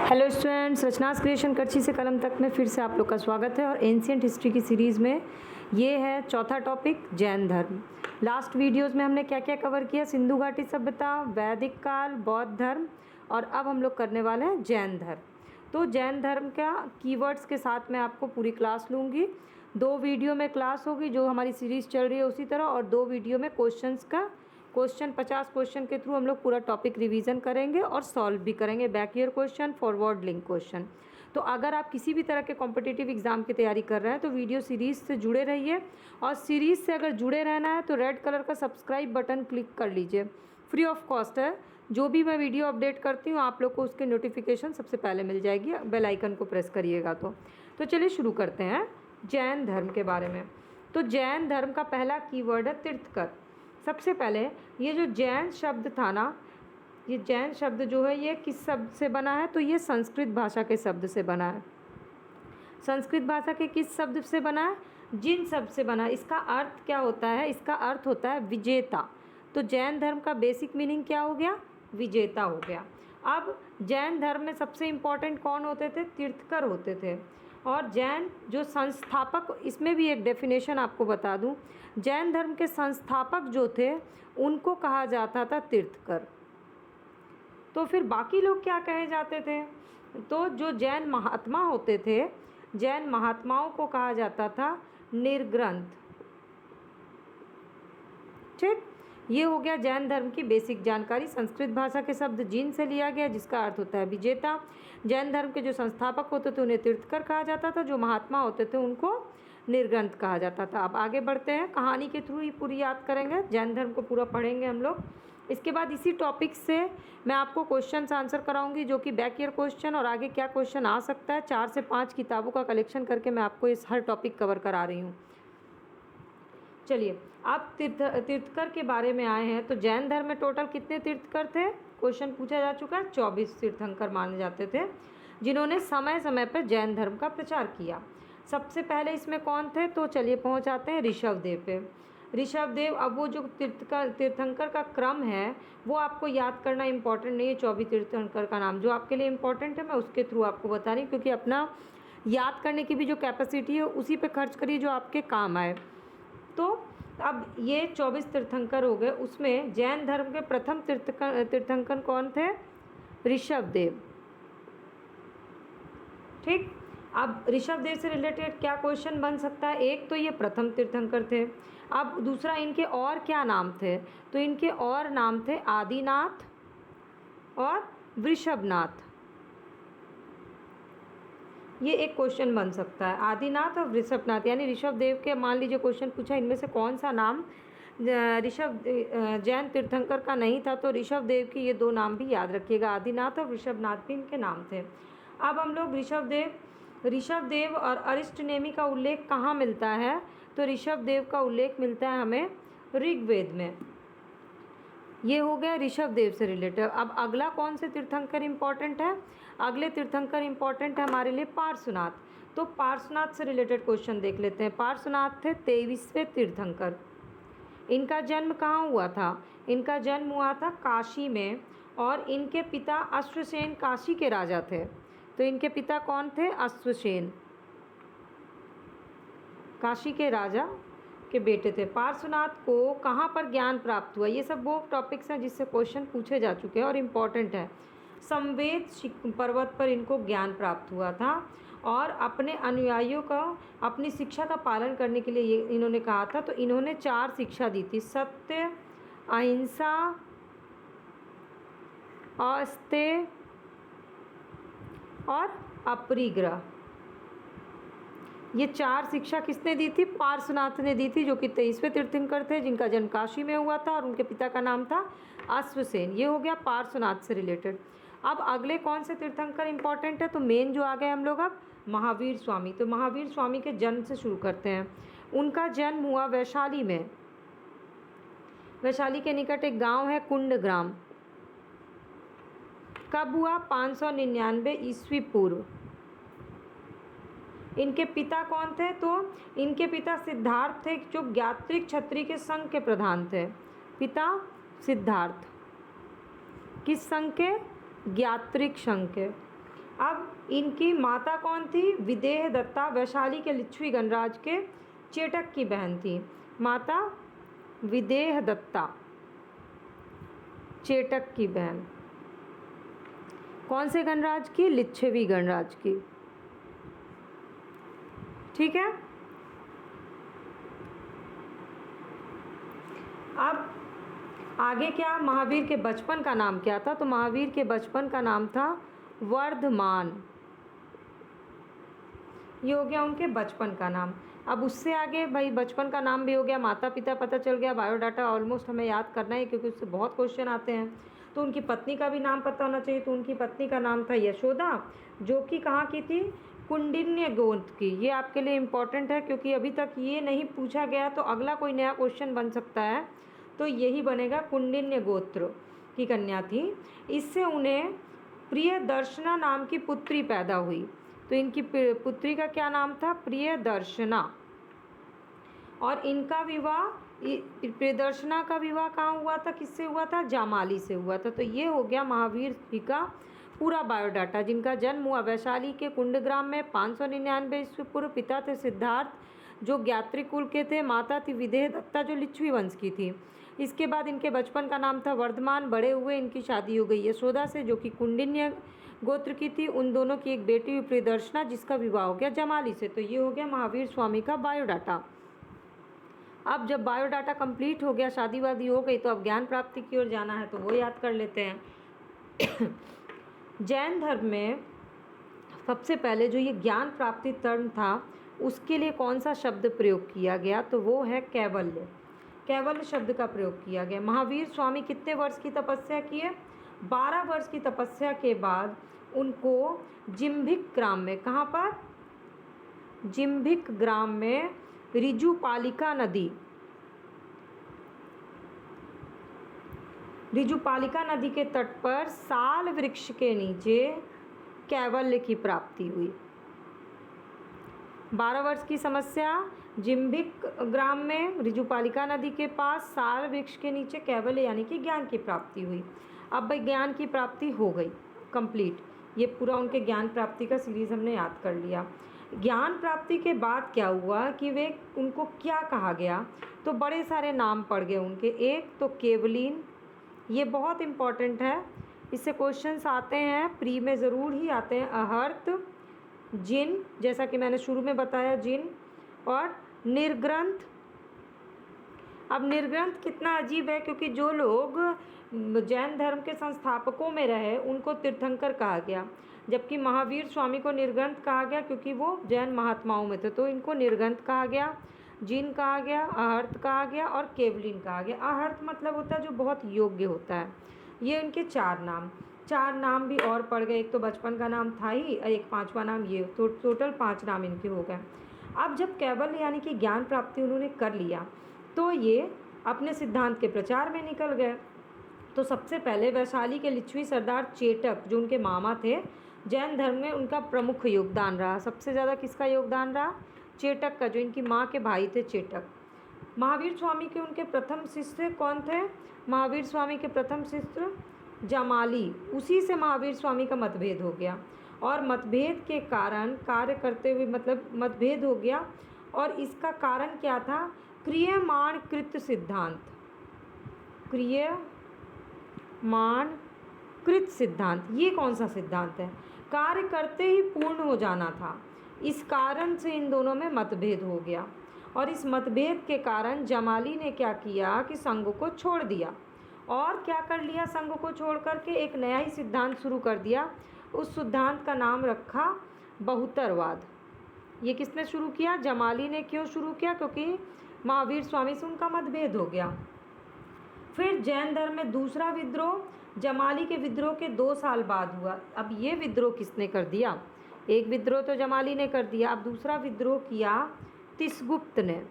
Hello students, रचनास creation करछी से कलम तक में फिर से आप लोग का स्वागत है। और एंशियंट हिस्ट्री की सीरीज़ में ये है चौथा टॉपिक, जैन धर्म। लास्ट वीडियोस में हमने क्या क्या कवर किया? सिंधु घाटी सभ्यता, वैदिक काल, बौद्ध धर्म, और अब हम लोग करने वाले हैं जैन धर्म। तो जैन धर्म का कीवर्ड्स के साथ मैं आपको पूरी क्लास लूँगी। 2 वीडियो में क्लास होगी जो हमारी सीरीज़ चल रही है उसी तरह, और 2 वीडियो में क्वेश्चन 50 क्वेश्चन के थ्रू हम लोग पूरा टॉपिक रिवीजन करेंगे और सॉल्व भी करेंगे, back year question, forward link question. तो अगर आप किसी भी तरह के कॉम्पिटिटिव एग्जाम की तैयारी कर रहे हैं तो वीडियो सीरीज़ से जुड़े रहिए। और सीरीज़ से अगर जुड़े रहना है तो रेड कलर का सब्सक्राइब बटन क्लिक कर लीजिए, फ्री ऑफ कॉस्ट है। जो भी मैं वीडियो अपडेट करती हूँ आप लोग को उसके नोटिफिकेशन सबसे पहले मिल जाएगी, बेल आइकन को प्रेस करिएगा। तो चलिए शुरू करते हैं जैन धर्म के बारे में। तो जैन धर्म का पहला कीवर्ड है तीर्थकर। सबसे पहले ये जो जैन शब्द था ना, ये जैन शब्द जो है ये किस शब्द से बना है? तो ये संस्कृत भाषा के शब्द से बना है। संस्कृत भाषा के किस शब्द से बना है? जिन शब्द से बना है। इसका अर्थ क्या होता है? इसका अर्थ होता है विजेता। तो जैन धर्म का बेसिक मीनिंग क्या हो गया? विजेता हो गया। अब जैन धर्म में सबसे इम्पोर्टेंट कौन होते थे? तीर्थकर होते थे। और जैन जो संस्थापक, इसमें भी एक डेफिनेशन आपको बता दूं, जैन धर्म के संस्थापक जो थे उनको कहा जाता था तीर्थकर। तो फिर बाकी लोग क्या कहे जाते थे? तो जो जैन महात्मा होते थे, जैन महात्माओं को कहा जाता था निर्ग्रंथ। ठीक, ये हो गया जैन धर्म की बेसिक जानकारी। संस्कृत भाषा के शब्द जिन से लिया गया जिसका अर्थ होता है विजेता। जैन धर्म के जो संस्थापक होते थे उन्हें तीर्थकर कहा जाता था, जो महात्मा होते थे उनको निर्ग्रंथ कहा जाता था। अब आगे बढ़ते हैं, कहानी के थ्रू ही पूरी याद करेंगे, जैन धर्म को पूरा पढ़ेंगे हम लोग। इसके बाद इसी टॉपिक से मैं आपको क्वेश्चन आंसर कराऊंगी जो कि बैक ईयर क्वेश्चन, और आगे क्या क्वेश्चन आ सकता है। 4 से 5 किताबों का कलेक्शन करके मैं आपको इस हर टॉपिक कवर करा रही हूँ। चलिए, आप तीर्थकर के बारे में आए हैं। तो जैन धर्म में टोटल कितने तीर्थकर थे? क्वेश्चन पूछा जा चुका है। 24 तीर्थंकर माने जाते थे जिन्होंने समय समय पर जैन धर्म का प्रचार किया। सबसे पहले इसमें कौन थे? तो चलिए पहुंच आते हैं ऋषभदेव पे। ऋषभदेव, अब वो जो तीर्थंकर का क्रम है वो आपको याद करना इंपॉर्टेंट नहीं है। 24 तीर्थंकर का नाम जो आपके लिए इंपॉर्टेंट है मैं उसके थ्रू आपको बता रही हूँ, क्योंकि अपना याद करने की भी जो कैपेसिटी है उसी पे खर्च करिए जो आपके काम आए। तो अब ये 24 तीर्थंकर हो गए, उसमें जैन धर्म के प्रथम तीर्थंकर कौन थे? ऋषभदेव। ठीक, अब ऋषभदेव से रिलेटेड क्या क्वेश्चन बन सकता है? एक तो ये प्रथम तीर्थंकर थे। अब दूसरा, इनके और क्या नाम थे? तो इनके और नाम थे आदिनाथ और वृषभनाथ। ये एक क्वेश्चन बन सकता है, आदिनाथ और वृषभनाथ। यानी ऋषभदेव के, मान लीजिए क्वेश्चन पूछा इनमें से कौन सा नाम जैन तीर्थंकर का नहीं था, तो ऋषभदेव के ये 2 नाम भी याद रखिएगा, आदिनाथ और वृषभनाथ भी इनके नाम थे। अब हम लोग ऋषभदेव और अरिष्टनेमी का उल्लेख कहाँ मिलता है? तो ऋषभदेव का उल्लेख मिलता है हमें ऋग्वेद में। ये हो गया ऋषभदेव से रिलेटेड। अब अगला कौन से तीर्थंकर इंपॉर्टेंट है? अगले तीर्थंकर इंपॉर्टेंट है हमारे लिए पार्श्वनाथ। तो पार्श्वनाथ से रिलेटेड क्वेश्चन देख लेते हैं। पार्श्वनाथ थे 23वें तीर्थंकर। इनका जन्म कहाँ हुआ था? इनका जन्म हुआ था काशी में, और इनके पिता अश्वसेन काशी के राजा थे। तो इनके पिता कौन थे? अश्वसेन, काशी के राजा के बेटे थे। पार्श्वनाथ को कहाँ पर ज्ञान प्राप्त हुआ? ये सब वो टॉपिक्स हैं जिससे क्वेश्चन पूछे जा चुके हैं और इम्पॉर्टेंट है। संवेद पर्वत पर इनको ज्ञान प्राप्त हुआ था, और अपने अनुयायियों को अपनी शिक्षा का पालन करने के लिए ये इन्होंने कहा था। तो इन्होंने 4 शिक्षा दी थी: सत्य, अहिंसा, अस्तेय और अपरिग्रह। ये 4 शिक्षा किसने दी थी? पार्श्वनाथ ने दी थी, जो कि 23वें तीर्थंकर थे, जिनका जन्म काशी में हुआ था, और उनके पिता का नाम था अश्वसेन। ये हो गया पार्श्वनाथ से रिलेटेड। अब अगले कौन से तीर्थंकर इंपॉर्टेंट है? तो मेन जो आ गए हम लोग अब महावीर स्वामी। तो महावीर स्वामी के जन्म से शुरू करते हैं। उनका जन्म हुआ वैशाली में। वैशाली के निकट एक गाँव है कुंडग्राम। कब हुआ? 599 ईस्वी पूर्व। इनके पिता कौन थे? तो इनके पिता सिद्धार्थ थे, जो ज्ञात्रिक क्षत्रिय के संघ के प्रधान थे। पिता सिद्धार्थ किस संघ के? ज्ञात्रिक संघ के। अब इनकी माता कौन थी? विदेह दत्ता, वैशाली के लिच्छवी गणराज के चेटक की बहन थी। माता विदेह दत्ता, चेटक की बहन। कौन से गणराज की? लिच्छवी गणराज की। ठीक है। अब आगे क्या? महावीर के बचपन का नाम क्या था? तो महावीर के बचपन का नाम था वर्धमान। ये हो गया उनके बचपन का नाम। अब उससे आगे भाई बचपन का नाम भी हो गया, माता पिता पता चल गया, बायोडाटा ऑलमोस्ट हमें याद करना है क्योंकि उससे बहुत क्वेश्चन आते हैं। तो उनकी पत्नी का भी नाम पता होना चाहिए। तो उनकी पत्नी का नाम था यशोदा, जो कि कहाँ की थी? कुंडिन्य गोत्र की। ये आपके लिए इम्पॉर्टेंट है क्योंकि अभी तक ये नहीं पूछा गया, तो अगला कोई नया क्वेश्चन बन सकता है। तो यही बनेगा, कुंडिन्य गोत्र की कन्या थी। इससे उन्हें प्रियदर्शना नाम की पुत्री पैदा हुई। तो इनकी पुत्री का क्या नाम था? प्रियदर्शना। और इनका विवाह, प्रियदर्शना का विवाह कहाँ हुआ था? किससे हुआ था? जामाली से हुआ था। तो ये हो गया महावीर जी का पूरा बायोडाटा। जिनका जन्म हुआ वैशाली के कुंडग्राम में 599 ईस्वी पूर्व। पिता थे सिद्धार्थ जो ज्ञात्री कुल के थे। माता थी विदेह दत्ता जो लिच्छवी वंश की थी। इसके बाद इनके बचपन का नाम था वर्धमान। बड़े हुए इनकी शादी हो गई यशोदा से जो कि कुंडिन्य गोत्र की थी। उन दोनों की एक बेटी हुई प्रियदर्शना जिसका विवाह हो गया जमाली से। तो ये हो गया महावीर स्वामी का बायोडाटा। अब जब बायोडाटा कंप्लीट हो गया, शादी वादी हो गई, तो अब ज्ञान प्राप्ति की ओर जाना है, तो वो याद कर लेते हैं। जैन धर्म में सबसे पहले जो ये ज्ञान प्राप्ति टर्म था उसके लिए कौन सा शब्द प्रयोग किया गया? तो वो है कैवल्य। कैवल्य शब्द का प्रयोग किया गया। महावीर स्वामी कितने वर्ष की तपस्या किए? 12 वर्ष की तपस्या के बाद उनको जिम्भिक ग्राम में, कहाँ पर? जिम्भिक ग्राम में ऋजुपालिका नदी के तट पर साल वृक्ष के नीचे कैवल्य की प्राप्ति हुई। 12 वर्ष की समस्या, जिम्भिक ग्राम में ऋजुपालिका नदी के पास साल वृक्ष के नीचे कैवल्य यानी कि ज्ञान की प्राप्ति हुई। अब भाई ज्ञान की प्राप्ति हो गई कंप्लीट। ये पूरा उनके ज्ञान प्राप्ति का सीरीज़ हमने याद कर लिया। ज्ञान प्राप्ति के बाद क्या हुआ कि वे उनको क्या कहा गया? तो बड़े सारे नाम पड़ गए उनके। एक तो केवलीन, ये बहुत इम्पॉर्टेंट है, इससे क्वेश्चंस आते हैं, प्री में ज़रूर ही आते हैं। अहर्त, जिन, जैसा कि मैंने शुरू में बताया जिन, और निर्ग्रंथ। अब निर्ग्रंथ कितना अजीब है क्योंकि जो लोग जैन धर्म के संस्थापकों में रहे उनको तीर्थंकर कहा गया, जबकि महावीर स्वामी को निर्ग्रंथ कहा गया क्योंकि वो जैन महात्माओं में थे। तो इनको निर्ग्रंथ कहा गया, जिन कहा गया, अहर्त कहा गया और केवलीन कहा गया। अहर्त मतलब होता है जो बहुत योग्य होता है। ये इनके चार नाम भी और पड़ गए। एक तो बचपन का नाम था ही और एक 5वां नाम ये, तो टोटल 5 नाम इनके हो गए। अब जब कैवल्य यानी कि ज्ञान प्राप्ति उन्होंने कर लिया तो ये अपने सिद्धांत के प्रचार में निकल गए। तो सबसे पहले वैशाली के लिच्छवी सरदार चेटक जो उनके मामा थे, जैन धर्म में उनका प्रमुख योगदान रहा। सबसे ज़्यादा किसका योगदान रहा? चेटक का, जो इनकी माँ के भाई थे चेटक। महावीर स्वामी के उनके प्रथम शिष्य कौन थे? महावीर स्वामी के प्रथम शिष्य जमाली। उसी से महावीर स्वामी का मतभेद हो गया और मतभेद के कारण कार्य करते हुए मतलब मतभेद हो गया। और इसका कारण क्या था? क्रियमाण कृत सिद्धांत। क्रियमाण कृत सिद्धांत, ये कौन सा सिद्धांत है? कार्य करते ही पूर्ण हो जाना था। इस कारण से इन दोनों में मतभेद हो गया और इस मतभेद के कारण जमाली ने क्या किया कि संघ को छोड़ दिया। और क्या कर लिया? संघ को छोड़ करके एक नया ही सिद्धांत शुरू कर दिया। उस सिद्धांत का नाम रखा बहुतरवाद। ये किसने शुरू किया? जमाली ने। क्यों शुरू किया? क्योंकि महावीर स्वामी से उनका मतभेद हो गया। फिर जैन धर्म में दूसरा विद्रोह जमाली के विद्रोह के 2 साल बाद हुआ। अब ये विद्रोह किसने कर दिया? एक विद्रोह तो जमाली ने कर दिया, अब दूसरा विद्रोह किया तिसगुप्त ने।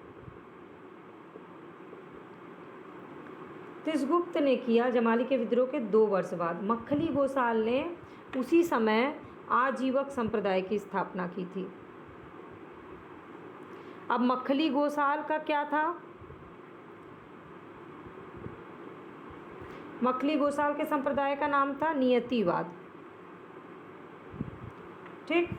तिसगुप्त ने किया जमाली के विद्रोह के 2 वर्ष बाद। मक्खली गोसाल ने उसी समय आजीवक संप्रदाय की स्थापना की थी। अब मक्खली गोसाल का क्या था? मक्खली गोसाल के संप्रदाय का नाम था नियतिवाद। ठीक,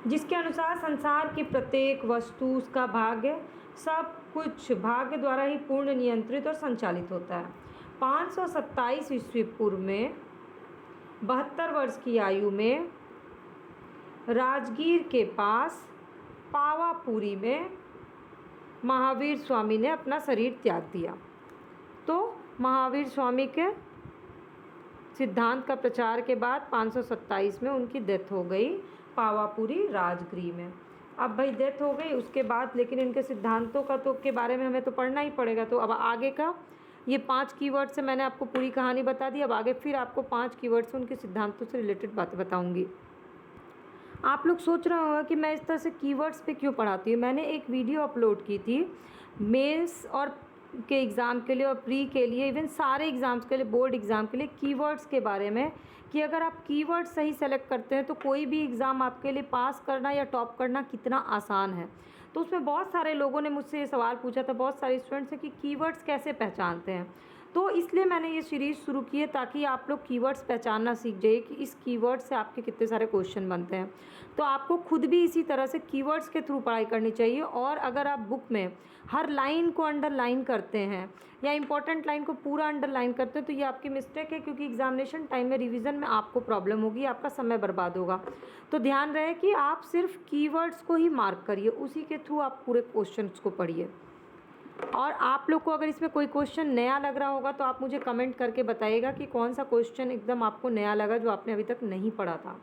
जिसके अनुसार संसार की प्रत्येक वस्तु, उसका भाग्य, सब कुछ भाग्य द्वारा ही पूर्ण नियंत्रित और संचालित होता है। 527 ईस्वी पूर्व में 72 वर्ष की आयु में राजगीर के पास पावापुरी में महावीर स्वामी ने अपना शरीर त्याग दिया। तो महावीर स्वामी के सिद्धांत का प्रचार के बाद 527 में उनकी डेथ हो गई पावापुरी राजगीर में। अब भाई डेथ हो गई उसके बाद, लेकिन इनके सिद्धांतों का तो के बारे में हमें तो पढ़ना ही पड़ेगा। तो अब आगे का ये 5 कीवर्ड से मैंने आपको पूरी कहानी बता दी। अब आगे फिर आपको 5 कीवर्ड से उनके सिद्धांतों से रिलेटेड बातें बताऊंगी। आप लोग सोच रहे होंगे कि मैं इस तरह से कीवर्ड्स पे क्यों पढ़ाती हूँ। मैंने एक वीडियो अपलोड की थी मेंस और के एग्ज़ाम के लिए और प्री के लिए, इवन सारे एग्ज़ाम्स के लिए, बोर्ड एग्ज़ाम के लिए, कीवर्ड्स के बारे में कि अगर आप कीवर्ड सही सेलेक्ट करते हैं तो कोई भी एग्ज़ाम आपके लिए पास करना या टॉप करना कितना आसान है। तो उसमें बहुत सारे लोगों ने मुझसे ये सवाल पूछा था, बहुत सारे स्टूडेंट्स हैं कि कीवर्ड्स कैसे पहचानते हैं। तो इसलिए मैंने ये सीरीज़ शुरू की है ताकि आप लोग कीवर्ड्स पहचानना सीख जाइए कि इस कीवर्ड से आपके कितने सारे क्वेश्चन बनते हैं। तो आपको खुद भी इसी तरह से कीवर्ड्स के थ्रू पढ़ाई करनी चाहिए। और अगर आप बुक में हर लाइन को अंडरलाइन करते हैं या इंपॉर्टेंट लाइन को पूरा अंडरलाइन करते हैं तो ये आपकी मिस्टेक है, क्योंकि एग्जामिनेशन टाइम में रिवीजन में आपको प्रॉब्लम होगी, आपका समय बर्बाद होगा। तो ध्यान रहे कि आप सिर्फ कीवर्ड्स को ही मार्क करिए, उसी के थ्रू आप पूरे क्वेश्चंस को पढ़िए। और आप लोग को अगर इसमें कोई क्वेश्चन नया लग रहा होगा तो आप मुझे कमेंट करके बताइएगा कि कौन सा क्वेश्चन एकदम आपको नया लगा जो आपने अभी तक नहीं पढ़ा था।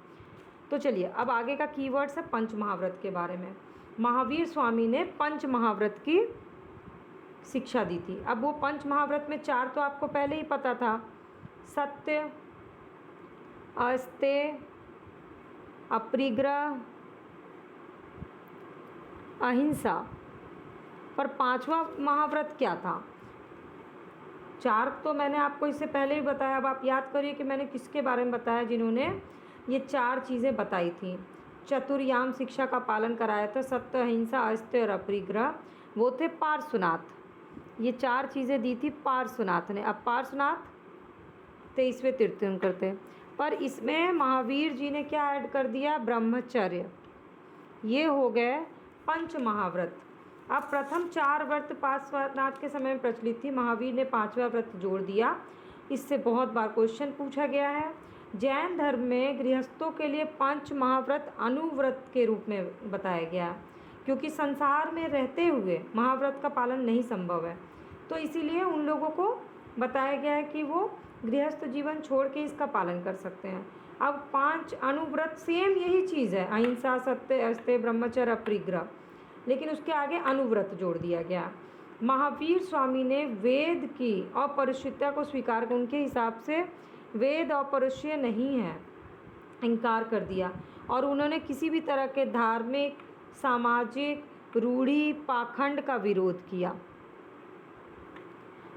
तो चलिए अब आगे का कीवर्ड्स है पंच महाव्रत के बारे में। महावीर स्वामी ने पंच महाव्रत की शिक्षा दी थी। अब वो पंच महाव्रत में 4 तो आपको पहले ही पता था, सत्य, अस्तेय, अपरिग्रह, अहिंसा। पर 5वां महाव्रत क्या था? 4 तो मैंने आपको इससे पहले ही बताया। अब आप याद करिए कि मैंने किसके बारे में बताया जिन्होंने ये 4 चीज़ें बताई थी। चतुर्याम शिक्षा का पालन कराया था, सत्य, अहिंसा, अस्तेय और अपरिग्रह, वो थे पार्श्वनाथ। ये 4 चीज़ें दी थी पार्श्वनाथ ने। अब पार्श्वनाथ 23वें तीर्थंकर थे, पर इसमें महावीर जी ने क्या ऐड कर दिया? ब्रह्मचर्य। ये हो गए पंच महाव्रत। अब प्रथम 4 व्रत पार्श्वनाथ के समय में प्रचलित थी, महावीर ने 5वां व्रत जोड़ दिया। इससे बहुत बार क्वेश्चन पूछा गया है। जैन धर्म में गृहस्थों के लिए पंच महाव्रत अनुव्रत के रूप में बताया गया, क्योंकि संसार में रहते हुए महाव्रत का पालन नहीं संभव है, तो इसीलिए उन लोगों को बताया गया है कि वो गृहस्थ जीवन छोड़ के इसका पालन कर सकते हैं। अब 5 अनुव्रत सेम यही चीज़ है, अहिंसा, सत्य, अस्तेय, ब्रह्मचर्य, अपरिग्रह, लेकिन उसके आगे अनुव्रत जोड़ दिया गया। महावीर स्वामी ने वेद की अपरुष्यता को स्वीकार कर, उनके हिसाब से वेद अपरुष्य नहीं है, इनकार कर दिया। और उन्होंने किसी भी तरह के धार्मिक, सामाजिक रूढ़ी, पाखंड का विरोध किया।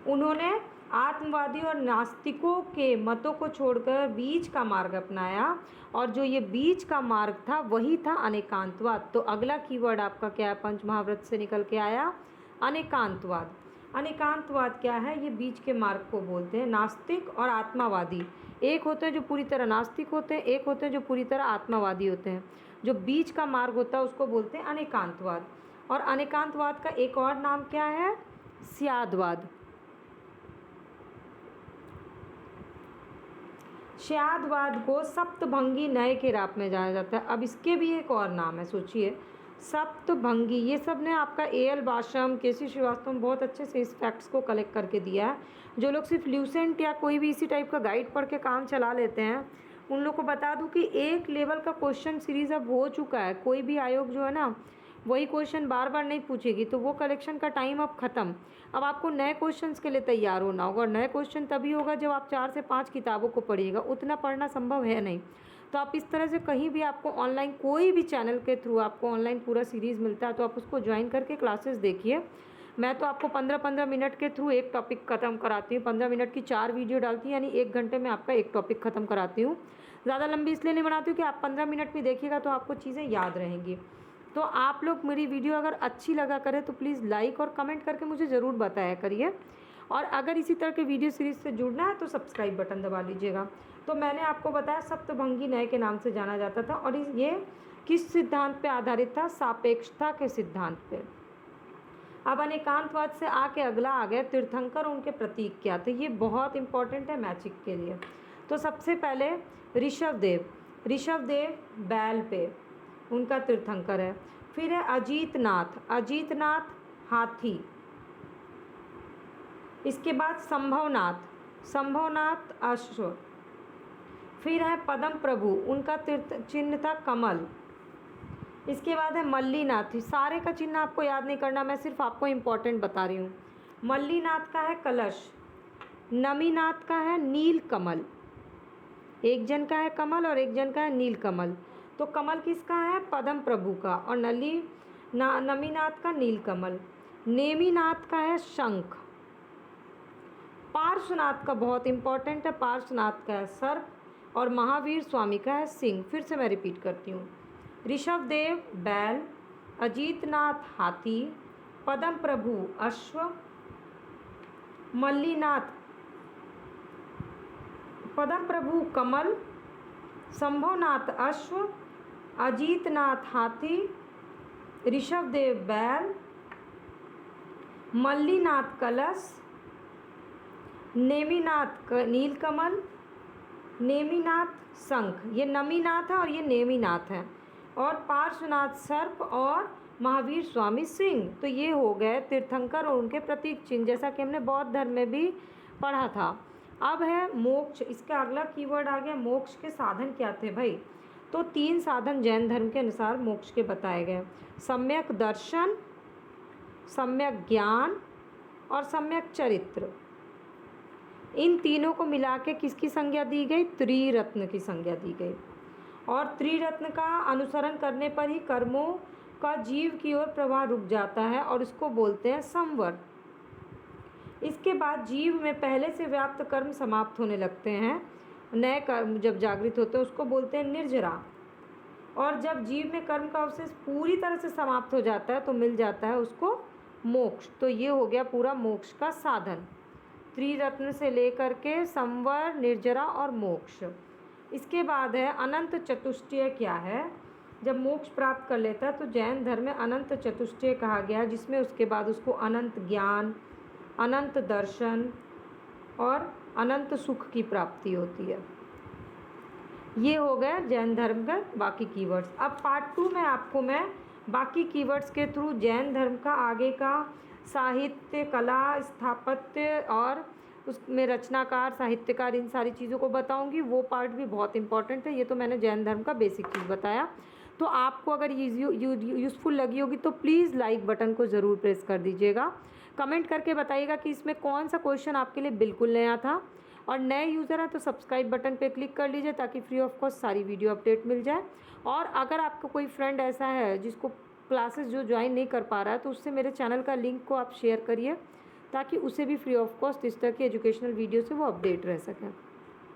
उन्होंने आत्मवादी और नास्तिकों के मतों को छोड़कर बीच का मार्ग अपनाया, और जो ये बीच का मार्ग था वही था अनेकांतवाद। तो अगला कीवर्ड आपका क्या है? पंच महाव्रत से निकल के आया अनेकांतवाद। अनेकांतवाद क्या है? ये बीच के मार्ग को बोलते हैं। नास्तिक और आत्मावादी, एक होते हैं जो पूरी तरह नास्तिक होते हैं, एक होते हैं जो पूरी तरह आत्मावादी होते हैं। जो बीच का मार्ग होता है उसको बोलते हैं अनेकांतवाद। और अनेकांतवाद का एक और नाम क्या है? स्यादवाद। स्यादवाद को सप्तभंगी न्याय के रूप में जाना जाता है। अब इसके भी एक और नाम है, सोचिए, सप्तभंगी। ये सब ने आपका A.L. बाशम, केसी श्रीवास्तव ने बहुत अच्छे से इस फैक्ट्स को कलेक्ट करके दिया है। जो लोग सिर्फ ल्यूसेंट या कोई भी इसी टाइप का गाइड पढ़ के काम चला लेते हैं, उन लोग को बता दूं कि एक लेवल का क्वेश्चन सीरीज़ अब हो चुका है। कोई भी आयोग जो है ना, वही क्वेश्चन बार बार नहीं पूछेगी, तो वो कलेक्शन का टाइम अब ख़त्म। अब आपको नए क्वेश्चंस के लिए तैयार होना होगा, और नए क्वेश्चन तभी होगा जब आप 4 से 5 किताबों को पढ़िएगा। उतना पढ़ना संभव है नहीं। तो आप इस तरह से कहीं भी आपको ऑनलाइन, कोई भी चैनल के थ्रू आपको ऑनलाइन पूरा सीरीज़ मिलता है, तो आप उसको ज्वाइन करके क्लासेस देखिए। मैं तो आपको 15-15 मिनट के थ्रू एक टॉपिक ख़त्म कराती हूँ। 15 मिनट की 4 वीडियो डालती हूँ, यानी 1 घंटे में आपका एक टॉपिक ख़त्म कराती हूँ। ज़्यादा लंबी इसलिए नहीं बनाती हूँ कि आप 15 मिनट में देखिएगा तो आपको चीज़ें याद रहेंगी। तो आप लोग मेरी वीडियो अगर अच्छी लगा करें तो प्लीज़ लाइक और कमेंट करके मुझे ज़रूर बताया करिए। और अगर इसी तरह के वीडियो सीरीज़ से जुड़ना है तो सब्सक्राइब बटन दबा लीजिएगा। तो मैंने आपको बताया सप्तभंगी न्याय के नाम से जाना जाता था, और ये किस सिद्धांत पे आधारित था? सापेक्षता के सिद्धांत पे। अब अनेकांतवाद से आके अगला आ गया तीर्थंकर, उनके प्रतीक क्या थे? ये बहुत इंपॉर्टेंट है मैजिक के लिए। तो सबसे पहले ऋषभदेव बैल पे उनका तीर्थंकर है। फिर है अजीतनाथ हाथी। इसके बाद संभवनाथ अश्व। फिर है पद्म प्रभु, उनका तीर्थ चिन्ह था कमल। इसके बाद है मल्लीनाथ। सारे का चिन्ह आपको याद नहीं करना, मैं सिर्फ आपको इम्पोर्टेंट बता रही हूँ। मल्लीनाथ का है कलश, नमीनाथ का है नील कमल। एक जन का है कमल और एक जन का है नील कमल। तो कमल किसका है? पद्म प्रभु का, और नमीनाथ का नील कमल। नेमीनाथ का है शंख। पार्श्वनाथ का बहुत इंपॉर्टेंट है, पार्श्वनाथ का है सर्प, और महावीर स्वामी का है सिंह। फिर से मैं रिपीट करती हूँ। ऋषभदेव बैल, अजीतनाथ हाथी, पद्म प्रभु अश्व, पद्म प्रभु कमल, संभवनाथ अश्व, अजीतनाथ हाथी, ऋषभदेव बैल, मल्लीनाथ कलश, नेमीनाथ नीलकमल, नेमीनाथ शंख। ये नमीनाथ है और ये नेमीनाथ है, और पार्श्वनाथ सर्प और महावीर स्वामी सिंह। तो ये हो गए तीर्थंकर और उनके प्रतीक चिन्ह, जैसा कि हमने बौद्ध धर्म में भी पढ़ा था। अब है मोक्ष। इसका अगला कीवर्ड आ गया मोक्ष के साधन क्या थे भाई? तो 3 साधन जैन धर्म के अनुसार मोक्ष के बताए गए। सम्यक दर्शन, सम्यक ज्ञान और सम्यक चरित्र। इन तीनों को मिला के किसकी संज्ञा दी गई? त्रिरत्न की संज्ञा दी गई। और त्रिरत्न का अनुसरण करने पर ही कर्मों का जीव की ओर प्रवाह रुक जाता है, और इसको बोलते हैं संवर। इसके बाद जीव में पहले से व्याप्त कर्म समाप्त होने लगते हैं, नए कर्म जब जागृत होते हैं उसको बोलते हैं निर्जरा। और जब जीव में कर्म का अवशेष पूरी तरह से समाप्त हो जाता है तो मिल जाता है उसको मोक्ष। तो ये हो गया पूरा मोक्ष का साधन, त्रिरत्न से लेकर के संवर, निर्जरा और मोक्ष। इसके बाद है अनंत चतुष्टय क्या है? जब मोक्ष प्राप्त कर लेता है तो जैन धर्म में अनंत चतुष्टय कहा गया, जिसमें उसके बाद उसको अनंत ज्ञान, अनंत दर्शन और अनंत सुख की प्राप्ति होती है। ये हो गया जैन धर्म का बाकी कीवर्ड्स। अब पार्ट 2 में आपको मैं बाकी कीवर्ड्स के थ्रू जैन धर्म का आगे का साहित्य, कला, स्थापत्य और उसमें रचनाकार, साहित्यकार, इन सारी चीज़ों को बताऊंगी। वो पार्ट भी बहुत इंपॉर्टेंट है। ये तो मैंने जैन धर्म का बेसिक चीज़ बताया। तो आपको अगर यूज़फुल लगी होगी तो प्लीज़ लाइक बटन को ज़रूर प्रेस कर दीजिएगा। कमेंट करके बताइएगा कि इसमें कौन सा क्वेश्चन आपके लिए बिल्कुल नया था, और नए यूज़र हैं तो सब्सक्राइब बटन पे क्लिक कर लीजिए ताकि फ्री ऑफ कॉस्ट सारी वीडियो अपडेट मिल जाए। और अगर आपका कोई फ्रेंड ऐसा है जिसको क्लासेस जो ज्वाइन नहीं कर पा रहा है तो उससे मेरे चैनल का लिंक को आप शेयर करिए ताकि उसे भी फ्री ऑफ कॉस्ट इस तरह की एजुकेशनल वीडियो से वो अपडेट रह सकें।